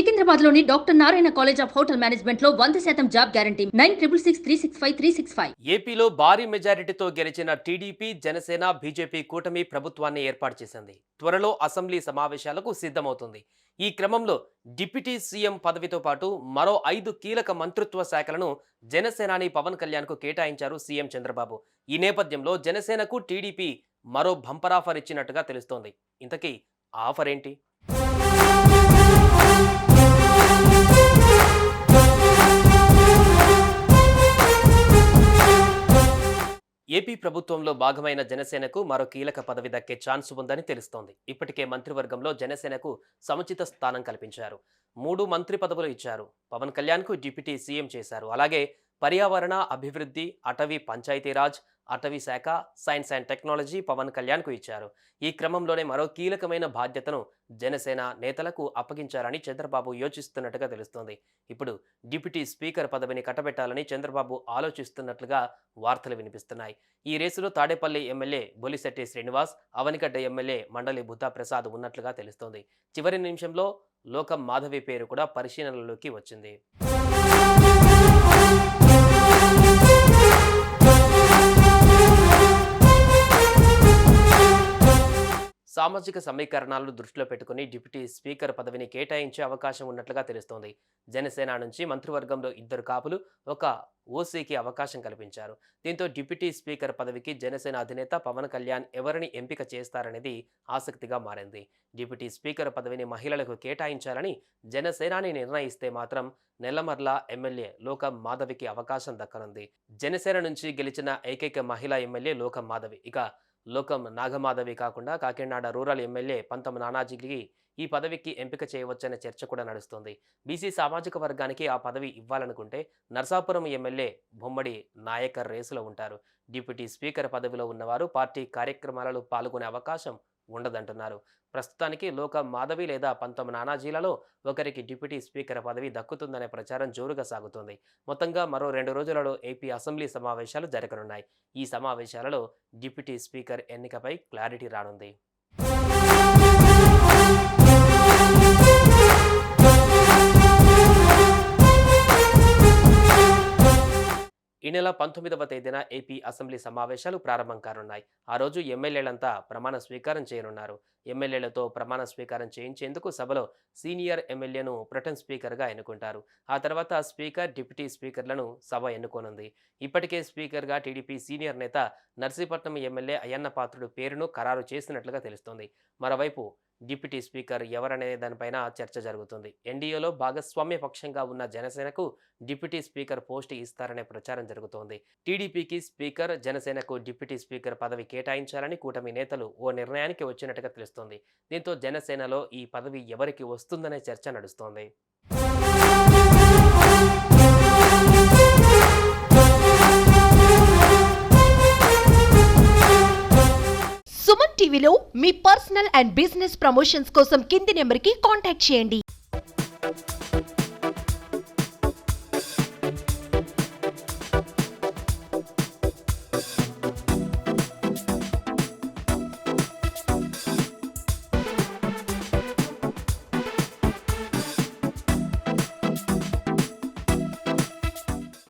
సికింద్రాబాద్లోని doctor Narayana college of hotel మేనేజ్మెంట్లో 100% job guarantee 966365 ఏపీలో భారీ మెజారిటీతో గెలిచిన టీడీపీ, జనసేన, బీజేపీ కూటమి ప్రభుత్వాన్ని ఏర్పాటు చేసింది. త్వరలో అసెంబ్లీ సమావేశాలకు సిద్ధమవుతుంది. ఈ క్రమంలో డిప్యూటీ సీఎం పదవితో పాటు మరో 5 కీలక మంత్రిత్వ శాఖలను జనసేనాని పవన్ కళ్యాణ్కు కేటాయించారు సీఎం చంద్రబాబు. ఈ నేపథ్యంలో జనసేనకు టీడీపీ మరో బంపర్ ఆఫర్ ఇచ్చినట్టుగా తెలుస్తోంది. ఇంతకీ ఆ ఆఫర్ ఏంటి? ఏపీ ప్రభుత్వంలో భాగమైన జనసేనకు మరో కీలక పదవి దక్కే ఛాన్స్ ఉందని తెలుస్తోంది. ఇప్పటికే మంత్రివర్గంలో జనసేనకు సముచిత స్థానం కల్పించారు. 3 మంత్రి పదవులు ఇచ్చారు. పవన్ కళ్యాణ్కు డిప్యూటీ సీఎం చేశారు. అలాగే పర్యావరణ, అభివృద్ధి, అటవీ, పంచాయతీరాజ్, అటవీ శాఖ, సైన్స్ అండ్ టెక్నాలజీ పవన్ కళ్యాణ్కు ఇచ్చారు. ఈ క్రమంలోనే మరో కీలకమైన బాధ్యతను జనసేన నేతలకు అప్పగించాలని చంద్రబాబు యోచిస్తున్నట్టుగా తెలుస్తోంది. ఇప్పుడు డిప్యూటీ స్పీకర్ పదవిని కట్టబెట్టాలని చంద్రబాబు ఆలోచిస్తున్నట్లుగా వార్తలు వినిపిస్తున్నాయి. ఈ రేసులో తాడేపల్లి ఎమ్మెల్యే బొలిశెట్టి శ్రీనివాస్, అవనిగడ్డ ఎమ్మెల్యే మండలి బుద్ధప్రసాద్ ఉన్నట్లుగా తెలుస్తోంది. చివరి నిమిషంలో లోకం మాధవి పేరు కూడా పరిశీలనలోకి వచ్చింది. సామాజిక సమీకరణాలను దృష్టిలో పెట్టుకుని డిప్యూటీ స్పీకర్ పదవిని కేటాయించే అవకాశం ఉన్నట్లుగా తెలుస్తోంది. జనసేన నుంచి మంత్రివర్గంలో 2 కాపులు, 1 ఓసీకి అవకాశం కల్పించారు. దీంతో డిప్యూటీ స్పీకర్ పదవికి జనసేన అధినేత పవన్ కళ్యాణ్ ఎవరిని ఎంపిక చేస్తారనేది ఆసక్తిగా మారింది. డిప్యూటీ స్పీకర్ పదవిని మహిళలకు కేటాయించాలని జనసేనాని నిర్ణయిస్తే మాత్రం నెల్లమర్ల ఎమ్మెల్యే లోకం మాధవికి అవకాశం దక్కనుంది. జనసేన నుంచి గెలిచిన ఏకైక మహిళా ఎమ్మెల్యే లోకం మాధవి. ఇక లోకం నాగమాధవి కాకుండా కాకినాడ రూరల్ ఎమ్మెల్యే పంతం నానాజీకి ఈ పదవికి ఎంపిక చేయవచ్చనే చర్చ కూడా నడుస్తుంది. బీసీ సామాజిక వర్గానికి ఆ పదవి ఇవ్వాలనుకుంటే నర్సాపురం ఎమ్మెల్యే బొమ్మడి నాయకర్ రేసులో ఉంటారు. డిప్యూటీ స్పీకర్ పదవిలో ఉన్నవారు పార్టీ కార్యక్రమాలలో పాల్గొనే అవకాశం ఉండదంటున్నారు. ప్రస్తుతానికి లోకం మాధవి లేదా పంతం నానాజీలలో ఒకరికి డిప్యూటీ స్పీకర్ పదవి దక్కుతుందనే ప్రచారం జోరుగా సాగుతోంది. మొత్తంగా మరో 2 రోజులలో ఏపీ అసెంబ్లీ సమావేశాలు జరగనున్నాయి. ఈ సమావేశాలలో డిప్యూటీ స్పీకర్ ఎన్నికపై క్లారిటీ రానుంది. ఈ నెల 19వ తేదీన ఏపీ అసెంబ్లీ సమావేశాలు ప్రారంభం కానున్నాయి. ఆ రోజు ఎమ్మెల్యేలంతా ప్రమాణ స్వీకారం చేయనున్నారు. ఎమ్మెల్యేలతో ప్రమాణ స్వీకారం చేయించేందుకు సభలో సీనియర్ ఎమ్మెల్యేను ప్రొటెం స్పీకర్గా ఎన్నుకుంటారు. ఆ తర్వాత స్పీకర్, డిప్యూటీ స్పీకర్లను సభ ఎన్నుకోనుంది. ఇప్పటికే స్పీకర్గా టీడీపీ సీనియర్ నేత నర్సీపట్నం ఎమ్మెల్యే అయ్యన్న పాత్రుడు పేరును ఖరారు చేసినట్లుగా తెలుస్తోంది. మరోవైపు డిప్యూటీ స్పీకర్ ఎవరనే దానిపైన చర్చ జరుగుతుంది. ఎన్డీఏలో భాగస్వామ్య పక్షంగా ఉన్న జనసేనకు డిప్యూటీ స్పీకర్ పోస్ట్ ఇస్తారనే ప్రచారం జరుగుతోంది. టీడీపీకి స్పీకర్, జనసేనకు డిప్యూటీ స్పీకర్ పదవి కేటాయించాలని కూటమి నేతలు ఓ నిర్ణయానికి వచ్చినట్టుగా తెలుస్తోంది. దీంతో జనసేనలో ఈ పదవి ఎవరికి వస్తుందనే చర్చ నడుస్తోంది. సుమన్ టీవీలో మీ పర్సనల్ అండ్ బిజినెస్ ప్రమోషన్స్ కోసం కింది నెంబర్కి కాంటాక్ట్ చేయండి.